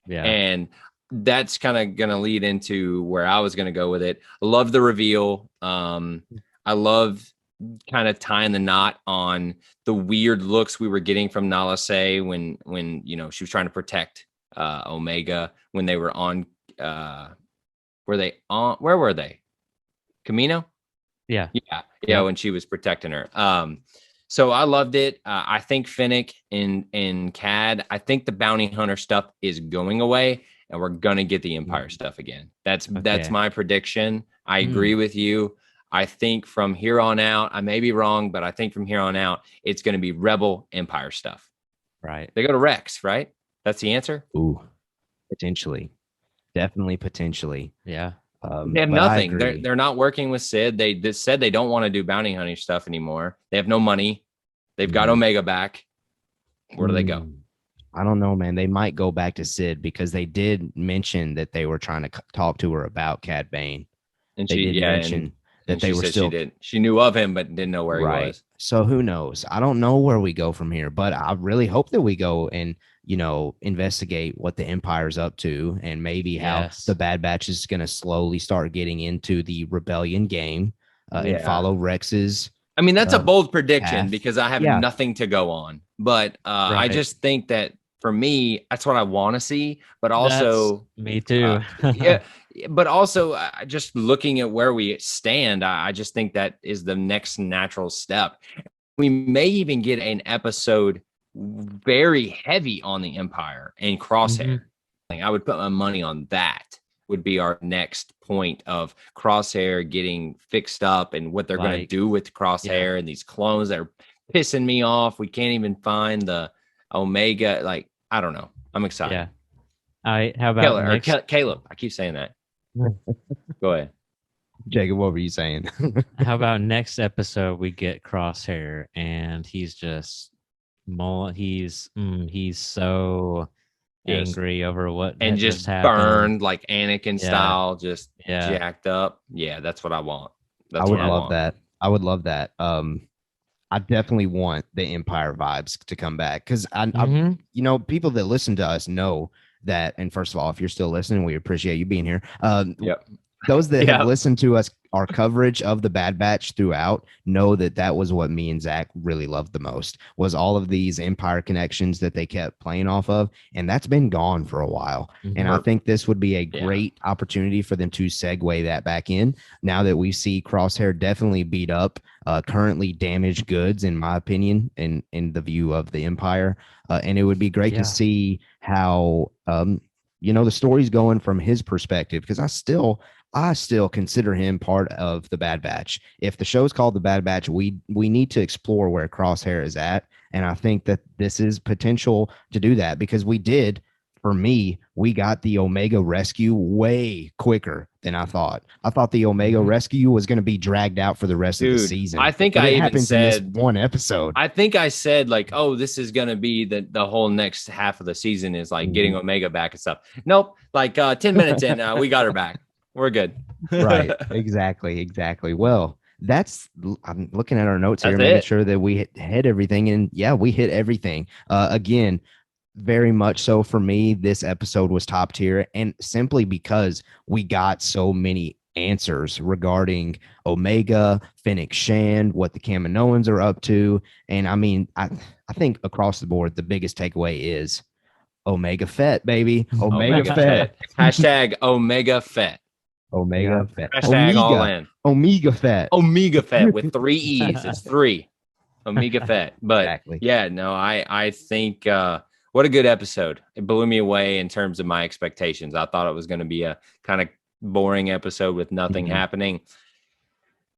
Speaker 3: Yeah,
Speaker 2: and that's kind of going to lead into where I was going to go with it. I love the reveal. I love kind of tying the knot on the weird looks we were getting from Nala Se when she was trying to protect Omega when they were on. Where were they? Camino?
Speaker 3: Yeah.
Speaker 2: When she was protecting her. So I loved it. I think Finnick and Cad, I think the bounty hunter stuff is going away and we're going to get the Empire stuff again. That's my prediction. I agree with you. I think from here on out, I may be wrong, but I think from here on out, it's going to be Rebel Empire stuff.
Speaker 3: Right.
Speaker 2: They go to Rex, right? That's the answer?
Speaker 1: Ooh, potentially. Definitely potentially.
Speaker 3: Yeah.
Speaker 2: They have nothing. They're not working with Sid. They said they don't want to do bounty hunting stuff anymore. They have no money. They've got Omega back. Where do they go?
Speaker 1: I don't know, man. They might go back to Sid because they did mention that they were trying to talk to her about Cad Bane.
Speaker 2: And she did mention that they were still. She knew of him, but didn't know where he was.
Speaker 1: So who knows? I don't know where we go from here, but I really hope that we go and investigate what the Empire's up to and maybe how the Bad Batch is going to slowly start getting into the rebellion game and follow Rex's.
Speaker 2: I mean, that's a bold prediction
Speaker 1: path.
Speaker 2: Because I have nothing to go on, but I just think that for me, that's what I want to see, but also
Speaker 3: me too.
Speaker 2: But also just looking at where we stand, I just think that is the next natural step. We may even get an episode very heavy on the Empire and Crosshair. I would put my money on that would be our next point of Crosshair getting fixed up and what they're going to do with Crosshair and these clones that are pissing me off. We can't even find the Omega. I don't know. I'm excited.
Speaker 3: Yeah. All right. How about
Speaker 2: Caleb? I keep saying that. Go ahead.
Speaker 1: Jacob, what were you saying?
Speaker 3: How about next episode we get Crosshair and he's just he's so angry over what
Speaker 2: and just burned like Anakin style, just jacked up. Yeah, that's what I want.
Speaker 1: I would love that. I would love that. I definitely want the Empire vibes to come back because people that listen to us know that. And first of all, if you're still listening, we appreciate you being here. Those that have listened to us, our coverage of the Bad Batch throughout, know that was what me and Zach really loved the most, was all of these Empire connections that they kept playing off of. And that's been gone for a while. And I think this would be a great opportunity for them to segue that back in now that we see Crosshair definitely beat up, currently damaged goods, in my opinion, in the view of the Empire. And it would be great to see how, the story's going from his perspective, because I still consider him part of the Bad Batch. If the show's called the Bad Batch, we need to explore where Crosshair is at. And I think that this is potential to do that because we did for me, we got the Omega rescue way quicker than I thought. I thought the Omega rescue was going to be dragged out for the rest of the season.
Speaker 2: I think
Speaker 1: but
Speaker 2: I
Speaker 1: it
Speaker 2: even
Speaker 1: happens
Speaker 2: said
Speaker 1: in this one episode.
Speaker 2: I think I said like, oh, this is gonna be the whole next half of the season is like getting Omega back and stuff. Nope, like 10 minutes in, we got her back. We're good.
Speaker 1: Right. Exactly. Well, I'm looking at our notes here,
Speaker 2: That's
Speaker 1: making
Speaker 2: it.
Speaker 1: sure that we hit everything. And yeah, we hit everything. Again, very much so for me, this episode was top tier. And simply because we got so many answers regarding Omega, Fennec Shand, what the Kaminoans are up to. And I mean, I think across the board, the biggest takeaway is Omega Fett, baby. Omega Fett.
Speaker 2: Hashtag Omega Fett.
Speaker 1: Omega Fett.
Speaker 2: Hashtag all in.
Speaker 1: Omega Fett.
Speaker 2: Omega Fett with 3 E's. It's 3. Omega Fett. But
Speaker 1: Exactly.
Speaker 2: yeah, no, I think what a good episode. It blew me away in terms of my expectations. I thought it was going to be a kind of boring episode with nothing happening.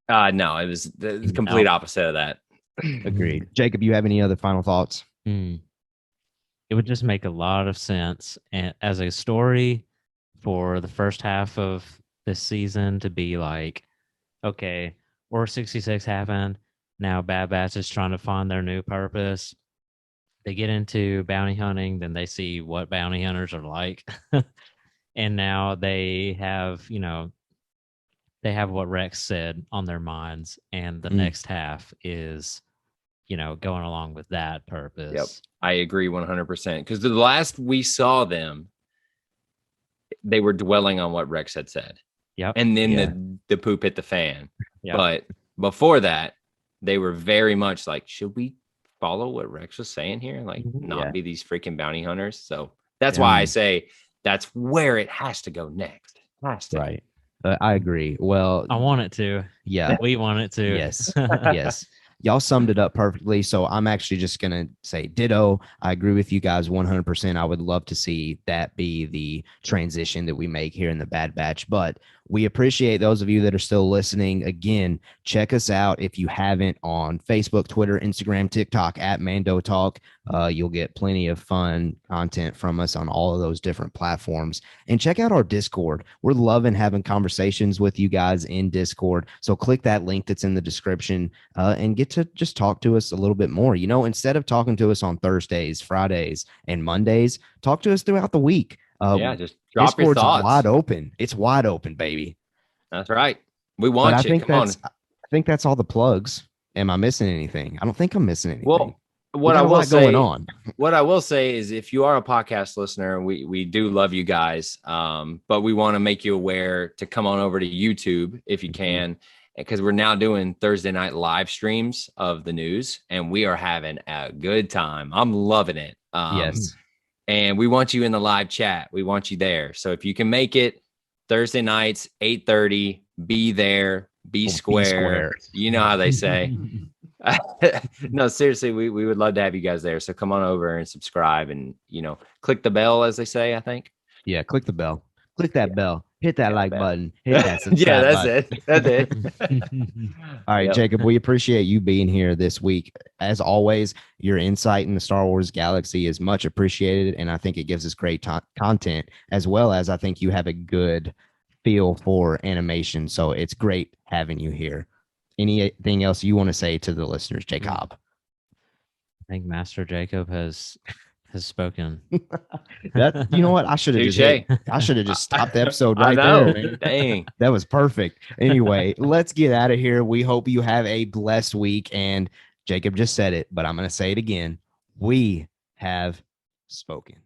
Speaker 2: No, it was the complete opposite of that.
Speaker 1: Agreed. Jacob, you have any other final thoughts?
Speaker 3: It would just make a lot of sense and as a story for the first half of this season to be like, okay, Order 66 happened. Now Bad Batch is trying to find their new purpose. They get into bounty hunting, then they see what bounty hunters are like. And now they have, they have what Rex said on their minds. And the next half is, going along with that purpose.
Speaker 2: Yep. I agree 100%. Because the last we saw them, they were dwelling on what Rex had said.
Speaker 3: Yep.
Speaker 2: And then the poop hit the fan.
Speaker 3: Yep.
Speaker 2: But before that, they were very much like, should we follow what Rex was saying here? Like, not be these freaking bounty hunters. So that's why I say that's where it has to go next. Has to.
Speaker 1: Right. I agree. Well,
Speaker 3: I want it to.
Speaker 1: Yeah.
Speaker 3: We want it to.
Speaker 1: Yes. Yes. Y'all summed it up perfectly. So I'm actually just going to say ditto. I agree with you guys 100%. I would love to see that be the transition that we make here in the Bad Batch. But we appreciate those of you that are still listening. Again, check us out if you haven't on Facebook, Twitter, Instagram, TikTok at Mando Talk. You'll get plenty of fun content from us on all of those different platforms. And check out our Discord. We're loving having conversations with you guys in Discord. So click that link that's in the description and get to just talk to us a little bit more. Instead of talking to us on Thursdays, Fridays, and Mondays, talk to us throughout the week.
Speaker 2: Just drop your thoughts.
Speaker 1: Wide open. It's wide open, baby.
Speaker 2: That's right. We want you.
Speaker 1: I think that's all the plugs. Am I missing anything? I don't think I'm missing anything.
Speaker 2: Well, what I will say,
Speaker 1: going on.
Speaker 2: What I will say is, if you are a podcast listener, we do love you guys, but we want to make you aware to come on over to YouTube if you can, because we're now doing Thursday night live streams of the news, and we are having a good time. I'm loving it.
Speaker 1: Yes.
Speaker 2: And we want you in the live chat. We want you there. So if you can make it Thursday nights, 8:30, be there, be square. You know how they say. No, seriously, we would love to have you guys there. So come on over and subscribe and, click the bell, as they say, I think.
Speaker 1: Yeah, click the bell. Click that bell. Hit that like button. Hit that subscribe
Speaker 2: That's it.
Speaker 1: All right, Jacob, we appreciate you being here this week. As always, your insight in the Star Wars galaxy is much appreciated, and I think it gives us great content, as well as I think you have a good feel for animation. So it's great having you here. Anything else you want to say to the listeners, Jacob?
Speaker 3: I think Master Jacob has spoken.
Speaker 1: That, you know what? I should have just stopped the episode right there. Man.
Speaker 2: Dang.
Speaker 1: That was perfect. Anyway, let's get out of here. We hope you have a blessed week. And Jacob just said it, but I'm going to say it again. We have spoken.